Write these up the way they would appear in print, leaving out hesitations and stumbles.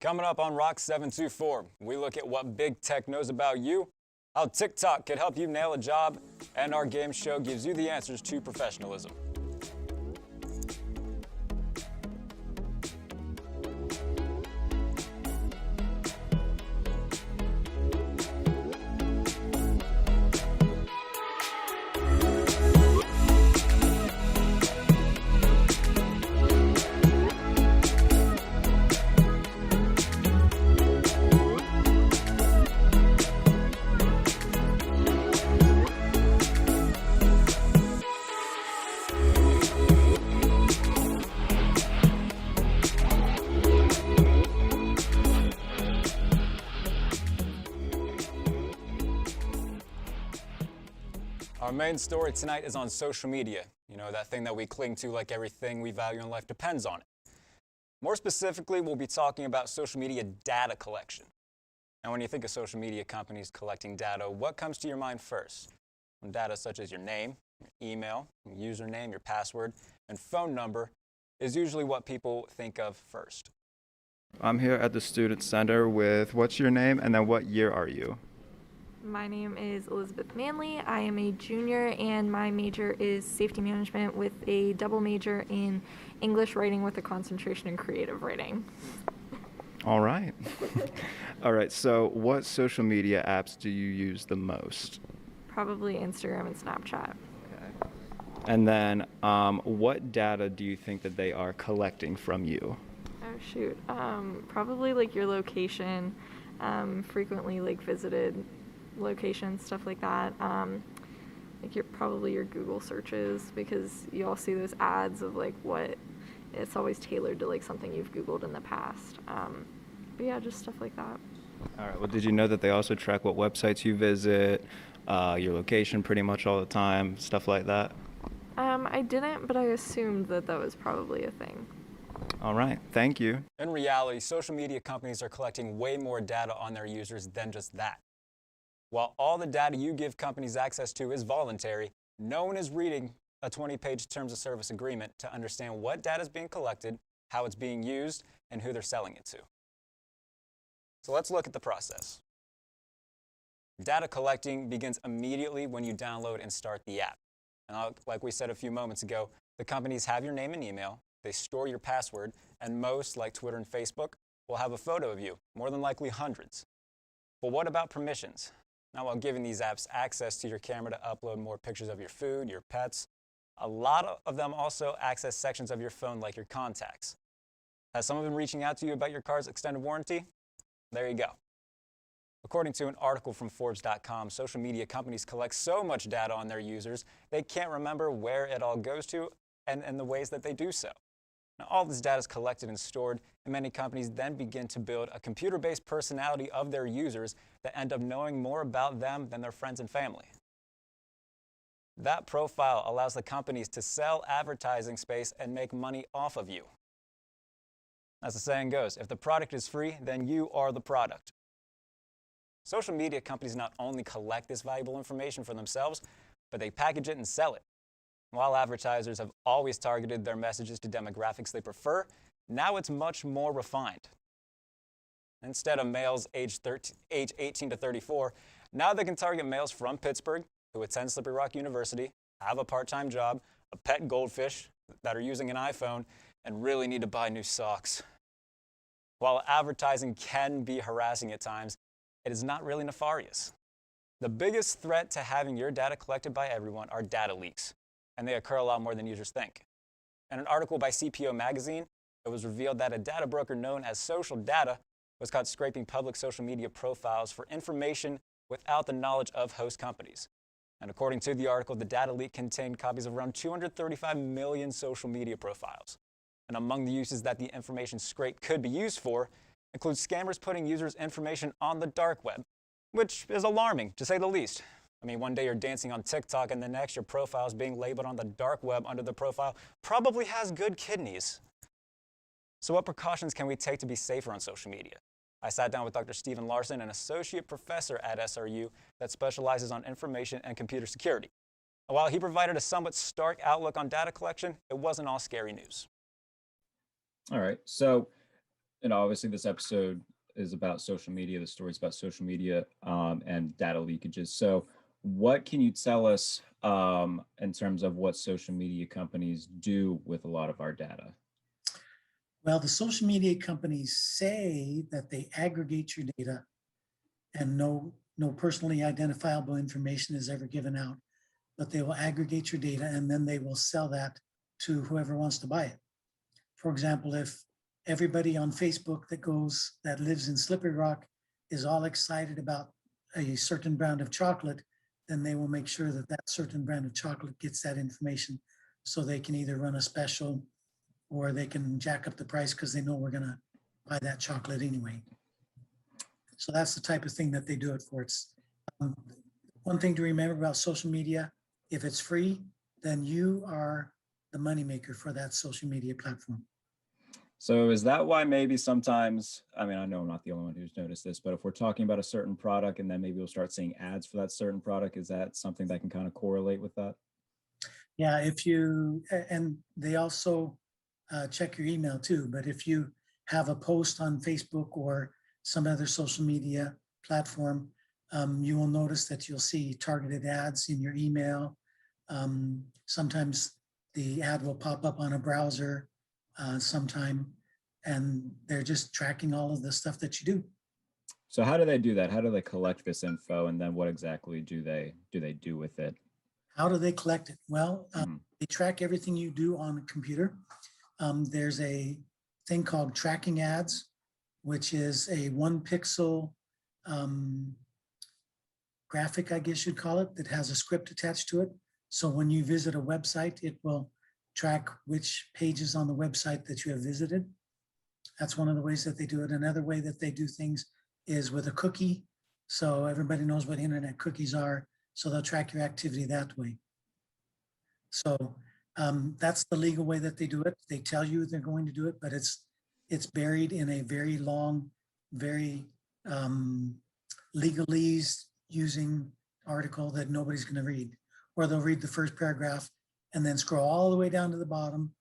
Coming up on Rock 724, we look at what big tech knows about you, how TikTok could help you nail a job, and our game show gives you the answers to professionalism. Our main story tonight is on social media. You know, that thing that we cling to like everything we value in life depends on it. More specifically, we'll be talking about social media data collection. Now, when you think of social media companies collecting data, what comes to your mind first? Data such as your name, your email, your username, your password, and phone number is usually what people think of first. I'm here at the Student Center with what's your name and then what year are you? My name is Elizabeth Manley. I am a junior and my major is safety management with a double major in English writing with a concentration in creative writing. All right. All right, so what social media apps do you use the most? Probably Instagram and Snapchat. Okay. And then what data do you think that they are collecting from you? Oh shoot, probably like your location, frequently like visited locations, stuff like that. Like probably your Google searches, because you all see those ads of like what it's always tailored to like something you've Googled in the past. But yeah, just stuff like that. All right, well, did you know that they also track what websites you visit, your location pretty much all the time, stuff like that? I didn't, but I assumed that that was probably a thing. All right, thank you. In reality, social media companies are collecting way more data on their users than just that. While all the data you give companies access to is voluntary, no one is reading a 20-page terms of service agreement to understand what data is being collected, how it's being used, and who they're selling it to. So let's look at the process. Data collecting begins immediately when you download and start the app. And like we said a few moments ago, the companies have your name and email, they store your password, and most, like Twitter and Facebook, will have a photo of you, more than likely hundreds. But what about permissions? Now, while giving these apps access to your camera to upload more pictures of your food, your pets, a lot of them also access sections of your phone like your contacts. Has someone been reaching out to you about your car's extended warranty? There you go. According to an article from Forbes.com, social media companies collect so much data on their users, they can't remember where it all goes to and the ways that they do so. Now, all this data is collected and stored, and many companies then begin to build a computer-based personality of their users that end up knowing more about them than their friends and family. That profile allows the companies to sell advertising space and make money off of you. As the saying goes, if the product is free, then you are the product. Social media companies not only collect this valuable information for themselves, but they package it and sell it. While advertisers have always targeted their messages to demographics they prefer, now it's much more refined. Instead of males age 18 to 34, now they can target males from Pittsburgh who attend Slippery Rock University, have a part-time job, a pet goldfish, that are using an iPhone, and really need to buy new socks. While advertising can be harassing at times, it is not really nefarious. The biggest threat to having your data collected by everyone are data leaks, and they occur a lot more than users think. In an article by CPO magazine, it was revealed that a data broker known as Social Data was caught scraping public social media profiles for information without the knowledge of host companies. And according to the article, the data leak contained copies of around 235 million social media profiles. And among the uses that the information scrape could be used for includes scammers putting users' information on the dark web, which is alarming, to say the least. I mean, one day you're dancing on TikTok and the next your profile is being labeled on the dark web under the profile probably has good kidneys. So what precautions can we take to be safer on social media? I sat down with Dr. Stephen Larson, an associate professor at SRU that specializes on information and computer security. And while he provided a somewhat stark outlook on data collection, it wasn't all scary news. All right, so And obviously this episode is about social media. The story's about social media and data leakages. So what can you tell us in terms of what social media companies do with a lot of our data? Well, the social media companies say that they aggregate your data and no personally identifiable information is ever given out, but they will aggregate your data and then they will sell that to whoever wants to buy it. For example, if everybody on Facebook that lives in Slippery Rock is all excited about a certain brand of chocolate, then they will make sure that that certain brand of chocolate gets that information so they can either run a special or they can jack up the price because they know we're going to buy that chocolate anyway. So that's the type of thing that they do it for. It's one thing to remember about social media: if it's free, then you are the moneymaker for that social media platform. So is that why maybe sometimes, I mean, I know I'm not the only one who's noticed this, but if we're talking about a certain product and then maybe we'll start seeing ads for that certain product, is that something that can kind of correlate with that? Yeah, and they also check your email too, but if you have a post on Facebook or some other social media platform, you will notice that you'll see targeted ads in your email. Sometimes the ad will pop up on a browser sometime, and they're just tracking all of the stuff that you do. So how do they do that? How do they collect this info, and then what exactly do they do with it? How do they collect it? Well, they track everything you do on a computer. There's a thing called tracking ads, which is a 1 pixel graphic, I guess you'd call it, that has a script attached to it. So when you visit a website, it will track which pages on the website that you have visited. That's one of the ways that they do it. Another way that they do things is with a cookie. So everybody knows what internet cookies are. So they'll track your activity that way. So that's the legal way that they do it. They tell you they're going to do it, but it's buried in a very long, very legalese using article that nobody's going to read. Or they'll read the first paragraph and then scroll all the way down to the bottom,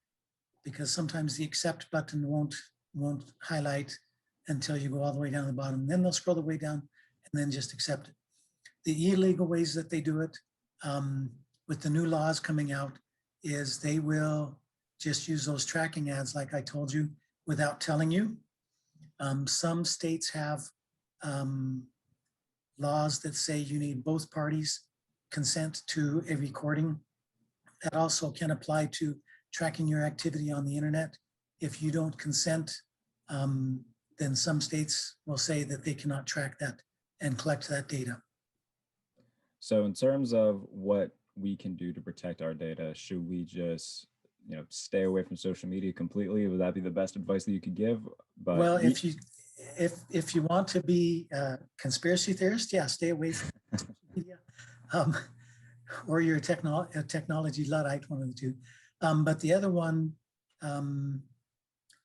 because sometimes the accept button won't highlight until you go all the way down to the bottom. Then they'll scroll the way down and then just accept it. The illegal ways that they do it, with the new laws coming out, is they will just use those tracking ads like I told you without telling you. Some states have laws that say you need both parties' consent to a recording. That also can apply to tracking your activity on the internet. If you don't consent, then some states will say that they cannot track that and collect that data. So in terms of what we can do to protect our data, should we just, stay away from social media completely? Would that be the best advice that you could give? But well, if you want to be a conspiracy theorist, yeah, stay away from social media. Or you're a technology Luddite, one of the two. But the other one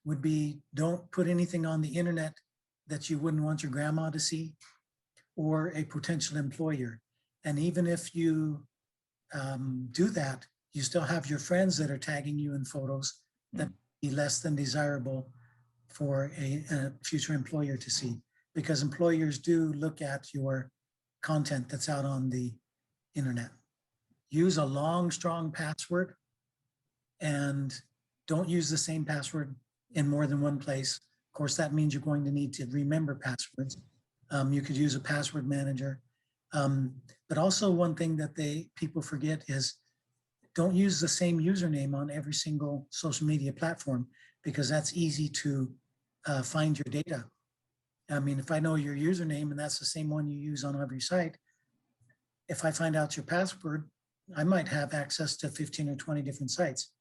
would be, don't put anything on the internet that you wouldn't want your grandma to see or a potential employer. And even if you do that, you still have your friends that are tagging you in photos that be less than desirable for a future employer to see, because employers do look at your content that's out on the internet. Use a long, strong password, and don't use the same password in more than one place. Of course, that means you're going to need to remember passwords. You could use a password manager. But also one thing that people forget is, don't use the same username on every single social media platform, because that's easy to find your data. I mean, if I know your username and that's the same one you use on every site, if I find out your password, I might have access to 15 or 20 different sites.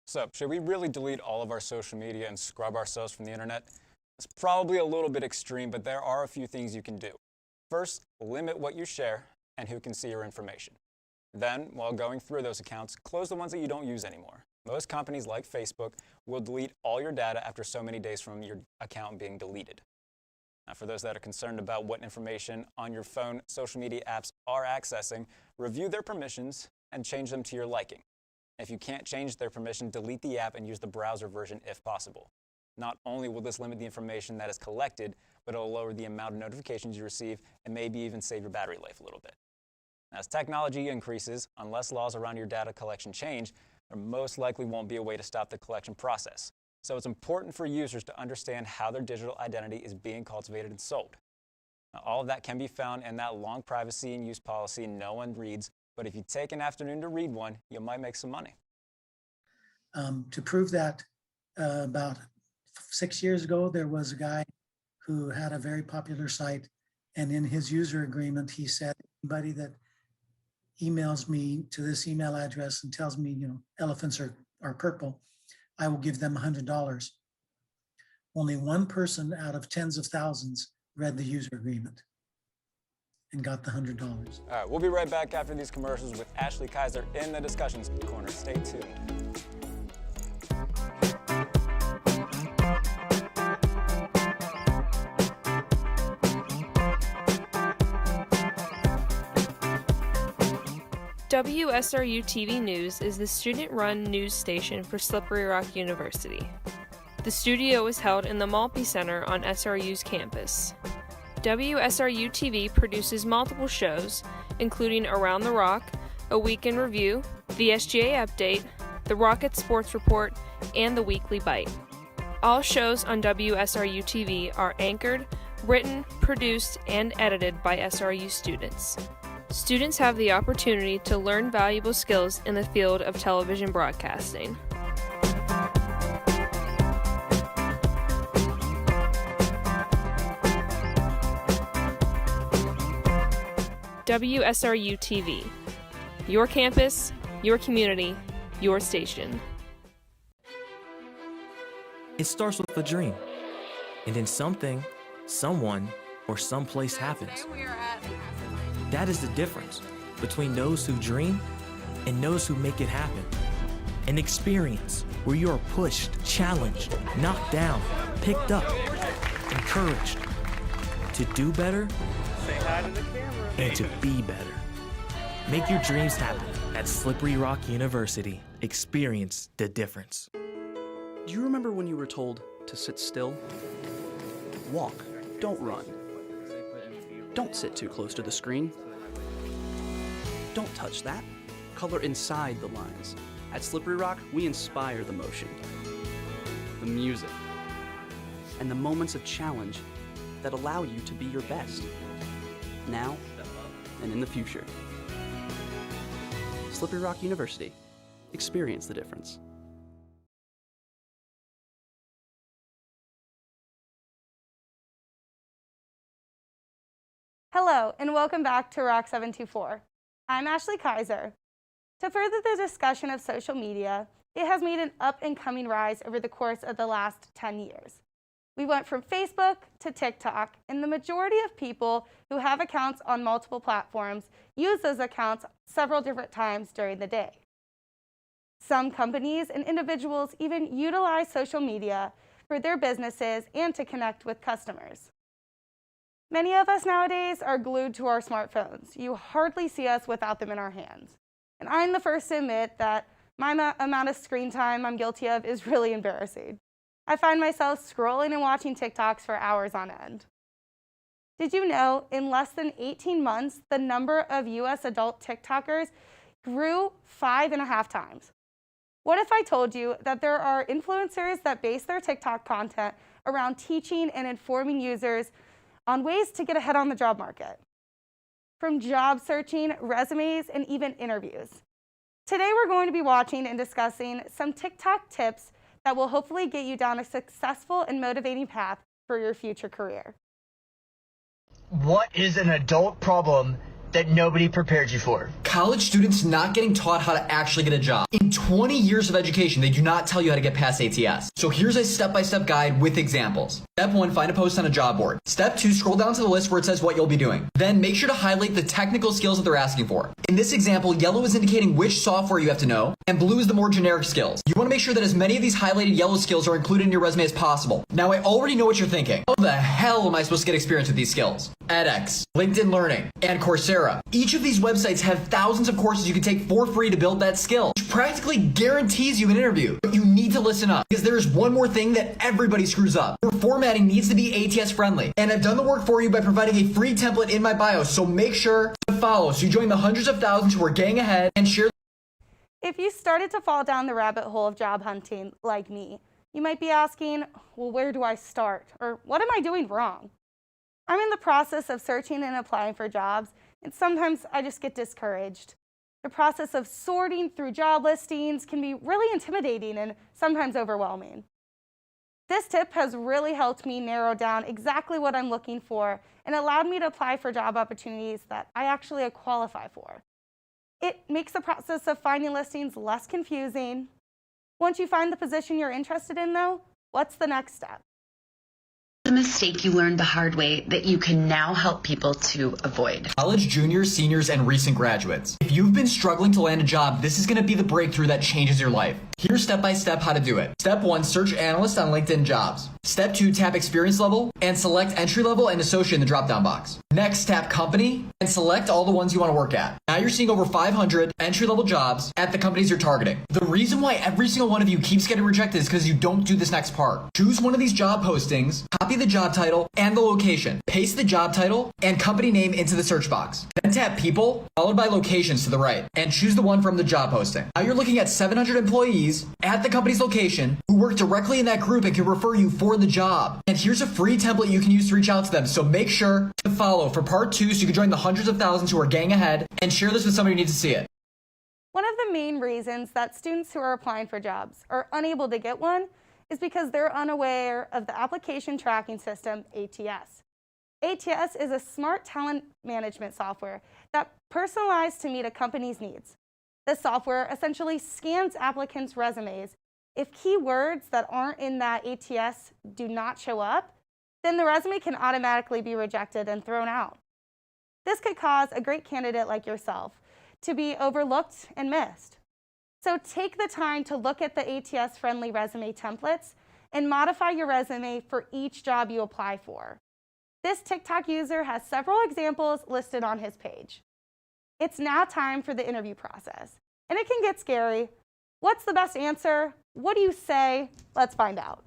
So, should we really delete all of our social media and scrub ourselves from the internet? It's probably a little bit extreme, but there are a few things you can do. First, limit what you share and who can see your information. Then, while going through those accounts, close the ones that you don't use anymore. Most companies like Facebook will delete all your data after so many days from your account being deleted. Now, for those that are concerned about what information on your phone social media apps are accessing, review their permissions and change them to your liking. If you can't change their permission, delete the app and use the browser version if possible. Not only will this limit the information that is collected, but it'll lower the amount of notifications you receive and maybe even save your battery life a little bit. As technology increases, unless laws around your data collection change, there most likely won't be a way to stop the collection process. So it's important for users to understand how their digital identity is being cultivated and sold. Now, all of that can be found in that long privacy and use policy no one reads, but if you take an afternoon to read one, you might make some money. To prove that, about 6 years ago, there was a guy who had a very popular site, and in his user agreement, he said, anybody that emails me to this email address and tells me, elephants are purple, I will give them $100. Only one person out of tens of thousands read the user agreement and got the $100. All right, we'll be right back after these commercials with Ashley Kaiser in the discussions corner. Stay tuned. WSRU-TV News is the student-run news station for Slippery Rock University. The studio is held in the Maltby Center on SRU's campus. WSRU-TV produces multiple shows, including Around the Rock, A Week in Review, the SGA Update, the Rocket Sports Report, and the Weekly Bite. All shows on WSRU-TV are anchored, written, produced, and edited by SRU students. Students have the opportunity to learn valuable skills in the field of television broadcasting. WSRU-TV. Your campus, your community, your station. It starts with a dream, and then something, someone, or someplace happens. That is the difference between those who dream and those who make it happen. An experience where you are pushed, challenged, knocked down, picked up, encouraged to do better and to be better. Make your dreams happen at Slippery Rock University. Experience the difference. Do you remember when you were told to sit still? Walk, don't run. Don't sit too close to the screen. Don't touch that. Color inside the lines. At Slippery Rock, we inspire the motion, the music, and the moments of challenge that allow you to be your best, now and in the future. Slippery Rock University. Experience the difference. Hello, and welcome back to Rock 724. I'm Ashley Kaiser. To further the discussion of social media, it has made an up-and-coming rise over the course of the last 10 years. We went from Facebook to TikTok, and the majority of people who have accounts on multiple platforms use those accounts several different times during the day. Some companies and individuals even utilize social media for their businesses and to connect with customers. Many of us nowadays are glued to our smartphones. You hardly see us without them in our hands. And I'm the first to admit that my amount of screen time I'm guilty of is really embarrassing. I find myself scrolling and watching TikToks for hours on end. Did you know in less than 18 months, the number of US adult TikTokers grew 5.5 times? What if I told you that there are influencers that base their TikTok content around teaching and informing users on ways to get ahead on the job market? From job searching, resumes, and even interviews. Today we're going to be watching and discussing some TikTok tips that will hopefully get you down a successful and motivating path for your future career. What is an adult problem that nobody prepared you for? College students not getting taught how to actually get a job. In 20 years of education, they do not tell you how to get past ATS. So here's a step-by-step guide with examples. Step 1, find a post on a job board. Step 2, scroll down to the list where it says what you'll be doing. Then make sure to highlight the technical skills that they're asking for. In this example, yellow is indicating which software you have to know, and blue is the more generic skills. You want to make sure that as many of these highlighted yellow skills are included in your resume as possible. Now, I already know what you're thinking. How the hell am I supposed to get experience with these skills? edX, LinkedIn Learning, and Coursera. Each of these websites have thousands of courses you can take for free to build that skill, which practically guarantees you an interview. But you need to listen up, because there is one more thing that everybody screws up. Your formatting needs to be ATS friendly, and I've done the work for you by providing a free template in my bio, so make sure to follow so you join the hundreds of thousands who are getting ahead and share. If you started to fall down the rabbit hole of job hunting like me, you might be asking, well, where do I start? Or what am I doing wrong? I'm in the process of searching and applying for jobs, and sometimes I just get discouraged. The process of sorting through job listings can be really intimidating and sometimes overwhelming. This tip has really helped me narrow down exactly what I'm looking for and allowed me to apply for job opportunities that I actually qualify for. It makes the process of finding listings less confusing. Once you find the position you're interested in, though, what's the next step? The mistake you learned the hard way that you can now help people to avoid. College juniors, seniors, and recent graduates. If you've been struggling to land a job, this is going to be the breakthrough that changes your life. Here's step-by-step how to do it. Step 1, search analyst on LinkedIn Jobs. Step 2, tap experience level and select entry level and associate in the drop-down box. Next, tap company and select all the ones you want to work at. Now you're seeing over 500 entry-level jobs at the companies you're targeting. The reason why every single one of you keeps getting rejected is because you don't do this next part. Choose one of these job postings, copy the job title and the location, paste the job title and company name into the search box. Then tap people, followed by locations to the right, and choose the one from the job posting. Now you're looking at 700 employees at the company's location who work directly in that group and can refer you for the job. And here's a free template you can use to reach out to them, so make sure to follow for part 2 so you can join the hundreds of thousands who are getting ahead, and share this with somebody who needs to see it. One of the main reasons that students who are applying for jobs are unable to get one is because they're unaware of the application tracking system, ATS. ATS is a smart talent management software that personalized to meet a company's needs. The software essentially scans applicants' resumes. If keywords that aren't in that ATS do not show up, then the resume can automatically be rejected and thrown out. This could cause a great candidate like yourself to be overlooked and missed. So take the time to look at the ATS-friendly resume templates and modify your resume for each job you apply for. This TikTok user has several examples listed on his page. It's now time for the interview process, and it can get scary. What's the best answer? What do you say? Let's find out.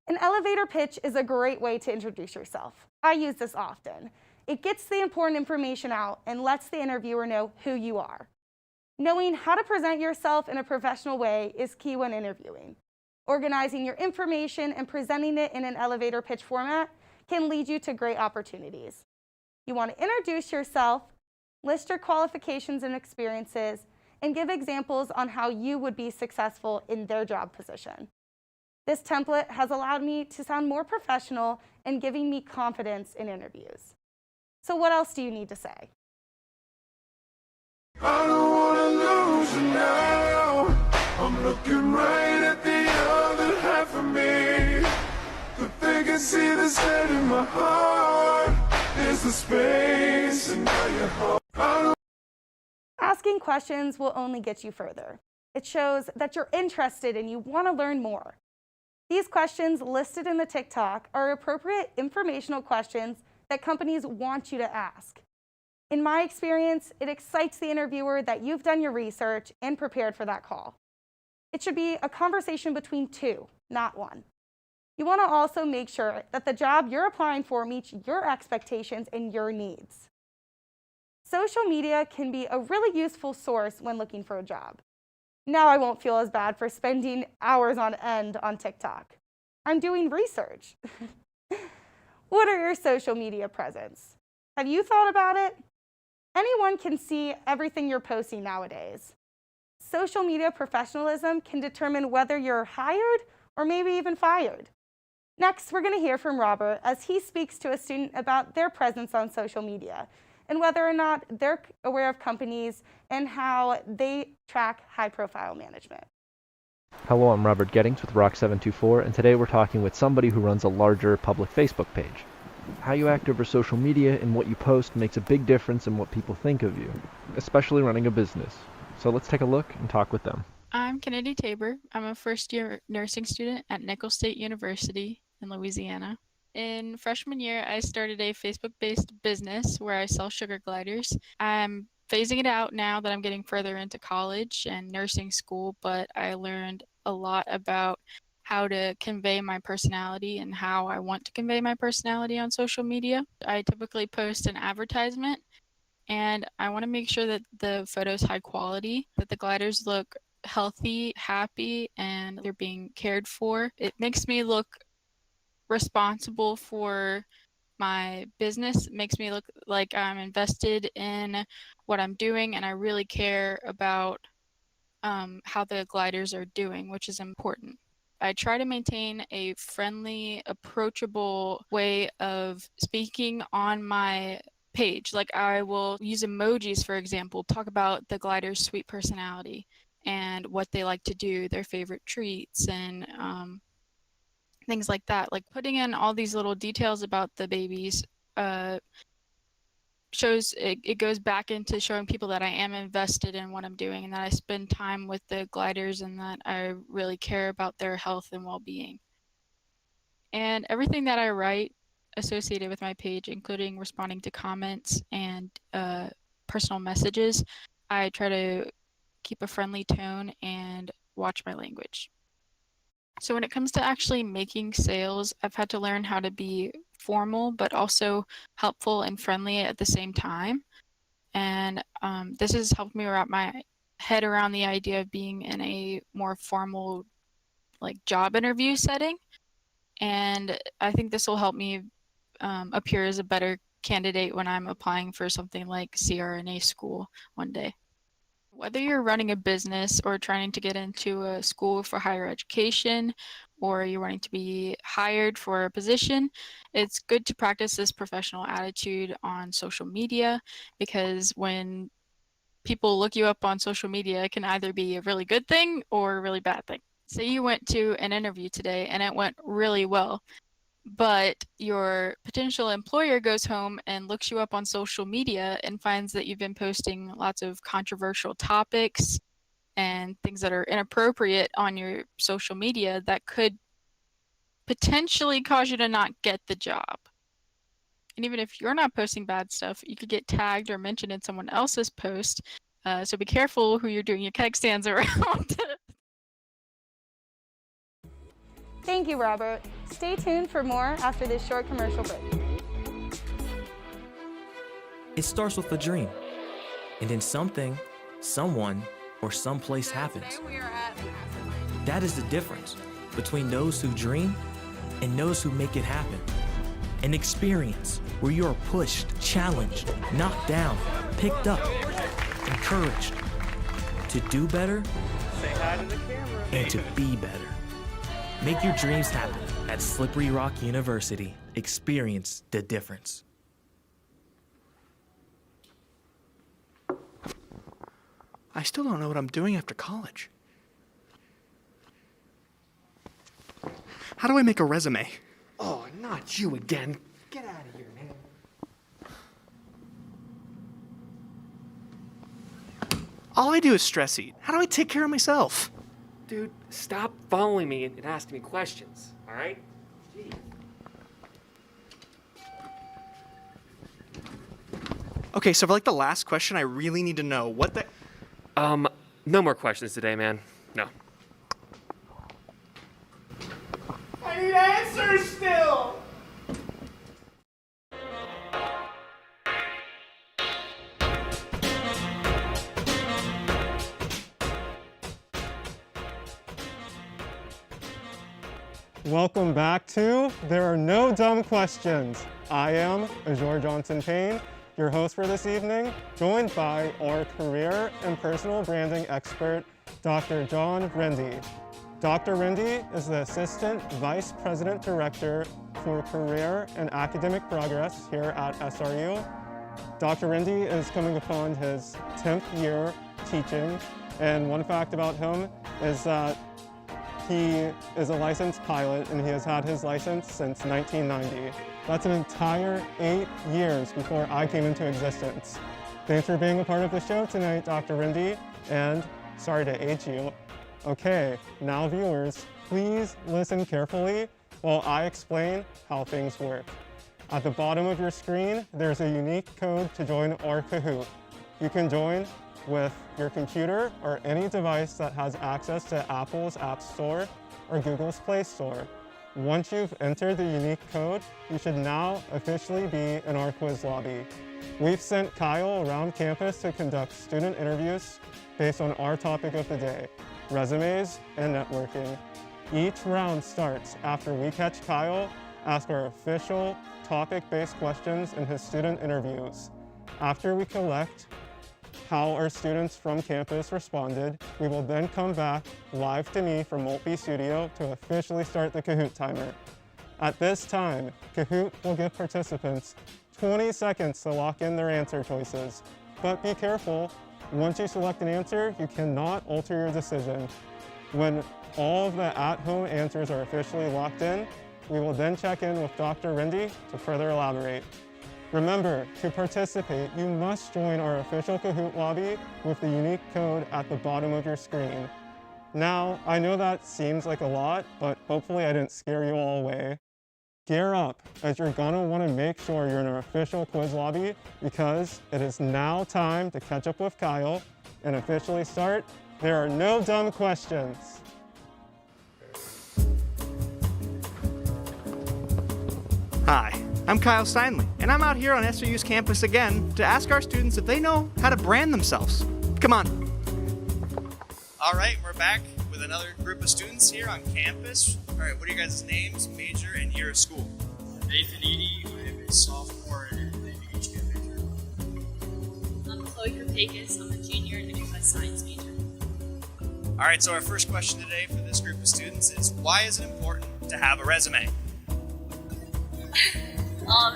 An elevator pitch is a great way to introduce yourself. I use this often. It gets the important information out and lets the interviewer know who you are. Knowing how to present yourself in a professional way is key when interviewing. Organizing your information and presenting it in an elevator pitch format can lead you to great opportunities. You want to introduce yourself, list your qualifications and experiences, and give examples on how you would be successful in their job position. This template has allowed me to sound more professional and giving me confidence in interviews. So what else do you need to say? I don't wanna lose you now. I'm looking right at the other half of me. But they can see the state in my heart. There's the space and now you're home. Asking questions will only get you further. It shows that you're interested and you want to learn more. These questions listed in the TikTok are appropriate informational questions that companies want you to ask. In my experience, it excites the interviewer that you've done your research and prepared for that call. It should be a conversation between two, not one. You want to also make sure that the job you're applying for meets your expectations and your needs. Social media can be a really useful source when looking for a job. Now I won't feel as bad for spending hours on end on TikTok. I'm doing research. What are your social media presence? Have you thought about it? Anyone can see everything you're posting nowadays. Social media professionalism can determine whether you're hired or maybe even fired. Next, we're going to hear from Robert as he speaks to a student about their presence on social media and whether or not they're aware of companies and how they track high-profile management. Hello, I'm Robert Gettings with Rock 724, and today we're talking with somebody who runs a larger public Facebook page. How you act over social media and what you post makes a big difference in what people think of you, especially running a business. So let's take a look and talk with them. I'm Kennedy Tabor. I'm a first-year nursing student at Nicholls State University in Louisiana. In freshman year, I started a Facebook-based business where I sell sugar gliders. I'm phasing it out now that I'm getting further into college and nursing school, but I learned a lot about how to convey my personality and how I want to convey my personality on social media. I typically post an advertisement, and I want to make sure that the photo's high quality, that the gliders look healthy, happy, and they're being cared for. It makes me look responsible for my business. It makes me look like I'm invested in what I'm doing, and I really care about how the gliders are doing, which is important. I try to maintain a friendly, approachable way of speaking on my page. Like, I will use emojis, for example, talk about the glider's sweet personality and what they like to do, their favorite treats, and things like that. Like, putting in all these little details about the babies shows it goes back into showing people that I am invested in what I'm doing, and that I spend time with the gliders, and that I really care about their health and well-being. And everything that I write associated with my page, including responding to comments and personal messages, I try to keep a friendly tone and watch my language. So when it comes to actually making sales, I've had to learn how to be formal, but also helpful and friendly at the same time. And this has helped me wrap my head around the idea of being in a more formal, like, job interview setting. And I think this will help me appear as a better candidate when I'm applying for something like CRNA school one day. Whether you're running a business or trying to get into a school for higher education, or you're wanting to be hired for a position, it's good to practice this professional attitude on social media, because when people look you up on social media, it can either be a really good thing or a really bad thing. Say you went to an interview today and it went really well, but your potential employer goes home and looks you up on social media and finds that you've been posting lots of controversial topics and things that are inappropriate on your social media, that could potentially cause you to not get the job. And even if you're not posting bad stuff, you could get tagged or mentioned in someone else's post. So be careful who you're doing your keg stands around. Thank you, Robert. Stay tuned for more after this short commercial break. It starts with a dream, and then something, someone, or someplace happens. That is the difference between those who dream and those who make it happen. An experience where you are pushed, challenged, knocked down, picked up, encouraged to do better and to be better. Make your dreams happen at Slippery Rock University. Experience the difference. I still don't know what I'm doing after college. How do I make a resume? Oh, not you again. Get out of here, man. All I do is stress eat. How do I take care of myself? Dude, stop following me and asking me questions, all right? Gee. Okay, so for like the last question, I really need to know what the... No more questions today, man. No. I need answers still! Welcome back to There Are No Dumb Questions. I am Azure Johnson-Payne, your host for this evening, joined by our career and personal branding expert, Dr. John Rendy. Dr. Rendy is the Assistant Vice President Director for Career and Academic Progress here at SRU. Dr. Rendy is coming upon his 10th year teaching, and one fact about him is that He is a licensed pilot and he has had his license since 1990. That's an entire 8 years before I came into existence. Thanks for being a part of the show tonight, Dr. Rindy, and sorry to age you. Okay, now viewers, please listen carefully while I explain how things work. At the bottom of your screen, there's a unique code to join our Kahoot. You can join with your computer or any device that has access to Apple's App Store or Google's Play Store. Once you've entered the unique code, you should now officially be in our quiz lobby. We've sent Kyle around campus to conduct student interviews based on our topic of the day, resumes and networking. Each round starts after we catch Kyle ask our official topic-based questions in his student interviews. After we collect how our students from campus responded, we will then come back live to me from Multi Studio to officially start the Kahoot timer. At this time, Kahoot will give participants 20 seconds to lock in their answer choices. But be careful, once you select an answer, you cannot alter your decision. When all of the at-home answers are officially locked in, we will then check in with Dr. Rindy to further elaborate. Remember, to participate, you must join our official Kahoot lobby with the unique code at the bottom of your screen. Now, I know that seems like a lot, but hopefully I didn't scare you all away. Gear up, as you're gonna wanna make sure you're in our official quiz lobby because it is now time to catch up with Kyle and officially start. There are no dumb questions. Hi, I'm Kyle Steinle, and I'm out here on SRU's campus again to ask our students if they know how to brand themselves. Come on. All right, we're back with another group of students here on campus. All right, what are your guys' names, major, and year of school? Nathan Eady, I'm a sophomore in the HK major. I'm Chloe Krupakis, I'm a junior in the computer science major. All right, so our first question today for this group of students is, why is it important to have a resume?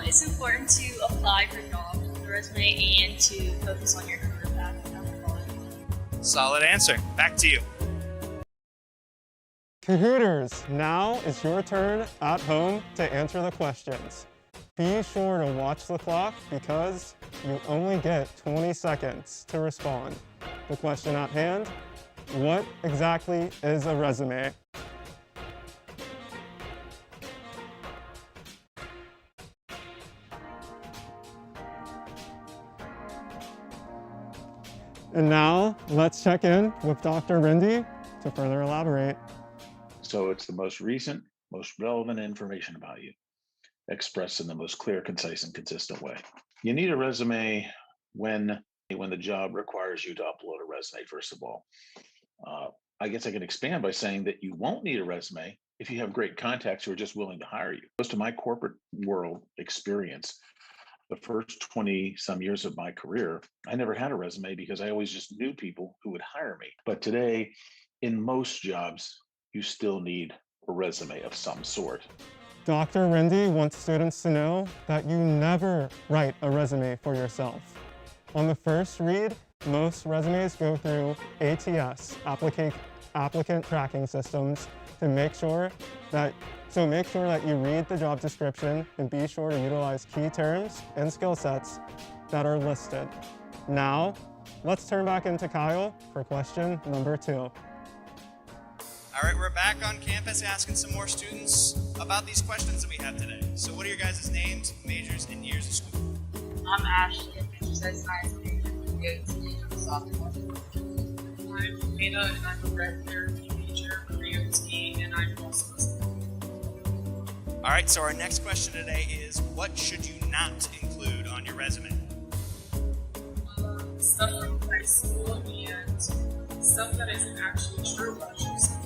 It's important to apply for jobs with a resume and to focus on your career path down the road. Solid answer. Back to you. Kahooters, now it's your turn at home to answer the questions. Be sure to watch the clock because you only get 20 seconds to respond. The question at hand, what exactly is a resume? And now, let's check in with Dr. Rindy to further elaborate. So it's the most recent, most relevant information about you, expressed in the most clear, concise, and consistent way. You need a resume when the job requires you to upload a resume, first of all. I guess I can expand by saying that you won't need a resume if you have great contacts who are just willing to hire you. Most of my corporate world experience, the first 20 some years of my career, I never had a resume because I always just knew people who would hire me. But today, in most jobs, you still need a resume of some sort. Dr. Rindy wants students to know that you never write a resume for yourself. On the first read, most resumes go through ATS, applicant tracking systems, to make sure that you read the job description and be sure to utilize key terms and skill sets that are listed. Now, let's turn back into Kyle for question number 2. All right, we're back on campus asking some more students about these questions that we have today. So what are your guys' names, majors, and years of school? I'm Ashley, I'm exercise science major. I'm a sophomore. I'm Ada, and I'm a red therapy major, pre-OT, and I'm also a student. All right, so our next question today is, what should you not include on your resume? Stuff from high school and stuff that isn't actually true about yourself.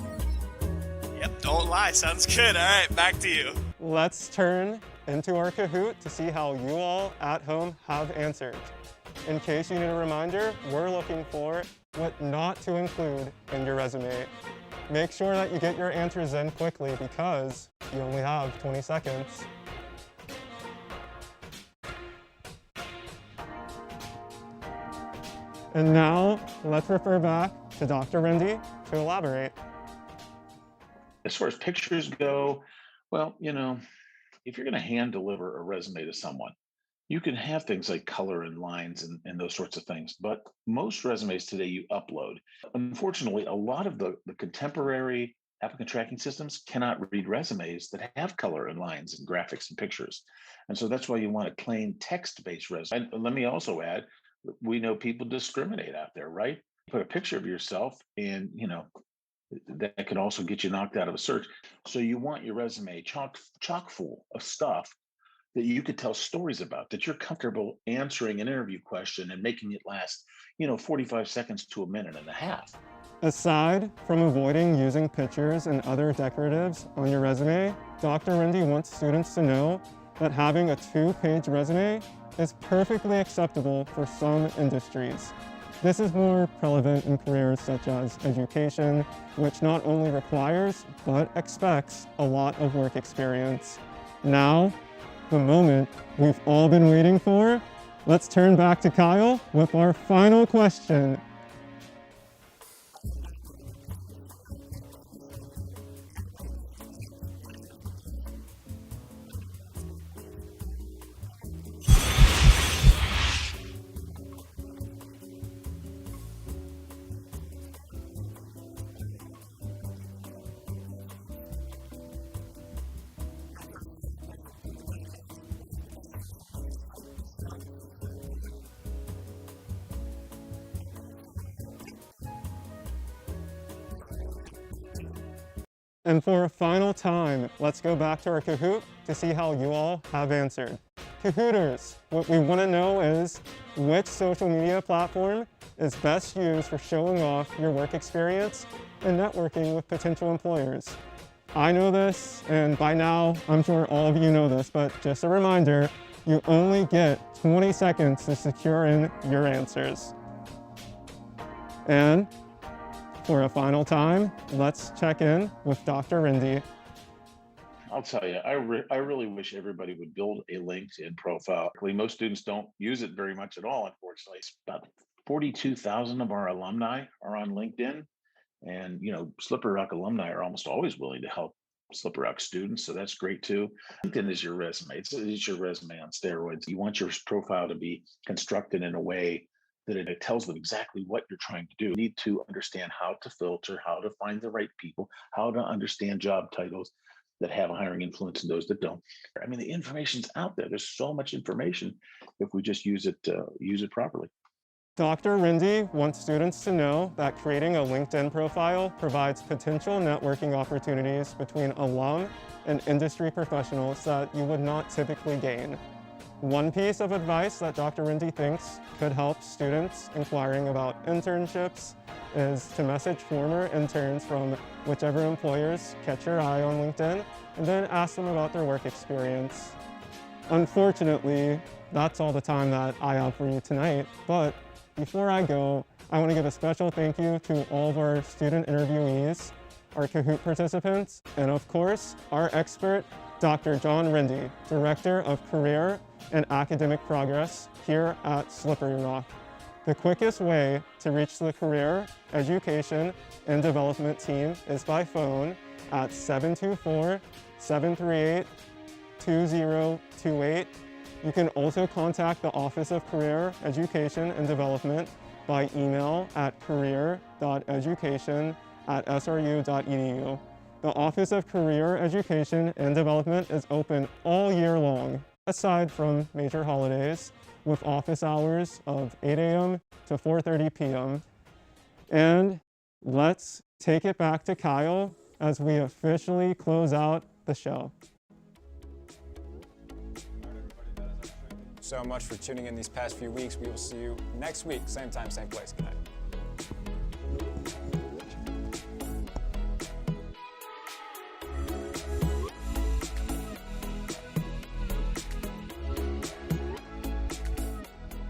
Yep, don't lie, sounds good. All right, back to you. Let's turn into our Kahoot to see how you all at home have answered. In case you need a reminder, we're looking for what not to include in your resume. Make sure that you get your answers in quickly because you only have 20 seconds. And now, let's refer back to Dr. Rindy to elaborate. As far as pictures go, well, if you're going to hand deliver a resume to someone, you can have things like color and lines and those sorts of things, but most resumes today you upload. Unfortunately, a lot of the contemporary applicant tracking systems cannot read resumes that have color and lines and graphics and pictures. And so that's why you want a plain text-based resume. And let me also add, we know people discriminate out there, right? Put a picture of yourself and, that can also get you knocked out of a search. So you want your resume chock full of stuff that you could tell stories about, that you're comfortable answering an interview question and making it last, 45 seconds to a minute and a half. Aside from avoiding using pictures and other decoratives on your resume, Dr. Rindy wants students to know that having a 2-page resume is perfectly acceptable for some industries. This is more relevant in careers such as education, which not only requires, but expects a lot of work experience. Now, the moment we've all been waiting for, let's turn back to Kyle with our final question. And for a final time, let's go back to our Kahoot to see how you all have answered. Kahooters, what we want to know is which social media platform is best used for showing off your work experience and networking with potential employers. I know this, and by now, I'm sure all of you know this, but just a reminder, you only get 20 seconds to secure in your answers. And for a final time, let's check in with Dr. Rindy. I'll tell you, I really wish everybody would build a LinkedIn profile. Most students don't use it very much at all, unfortunately. It's about 42,000 of our alumni are on LinkedIn. And, Slippery Rock alumni are almost always willing to help Slippery Rock students, so that's great too. LinkedIn is your resume. It's your resume on steroids. You want your profile to be constructed in a way that it tells them exactly what you're trying to do. You need to understand how to filter, how to find the right people, how to understand job titles that have a hiring influence and those that don't. I mean, the information's out there. There's so much information if we just use it properly. Dr. Rindy wants students to know that creating a LinkedIn profile provides potential networking opportunities between alum and industry professionals that you would not typically gain. One piece of advice that Dr. Rindy thinks could help students inquiring about internships is to message former interns from whichever employers catch your eye on LinkedIn and then ask them about their work experience. Unfortunately, that's all the time that I have for you tonight, but before I go, I want to give a special thank you to all of our student interviewees, our Kahoot participants, and of course, our expert, Dr. John Rindy, Director of Career and Academic Progress here at Slippery Rock. The quickest way to reach the Career, Education, and Development team is by phone at 724-738-2028. You can also contact the Office of Career, Education, and Development by email at career.education@sru.edu. The Office of Career, Education, and Development is open all year long, aside from major holidays, with office hours of 8 a.m. to 4:30 p.m. And let's take it back to Kyle as we officially close out the show. So much for tuning in these past few weeks. We will see you next week, same time, same place. Good night.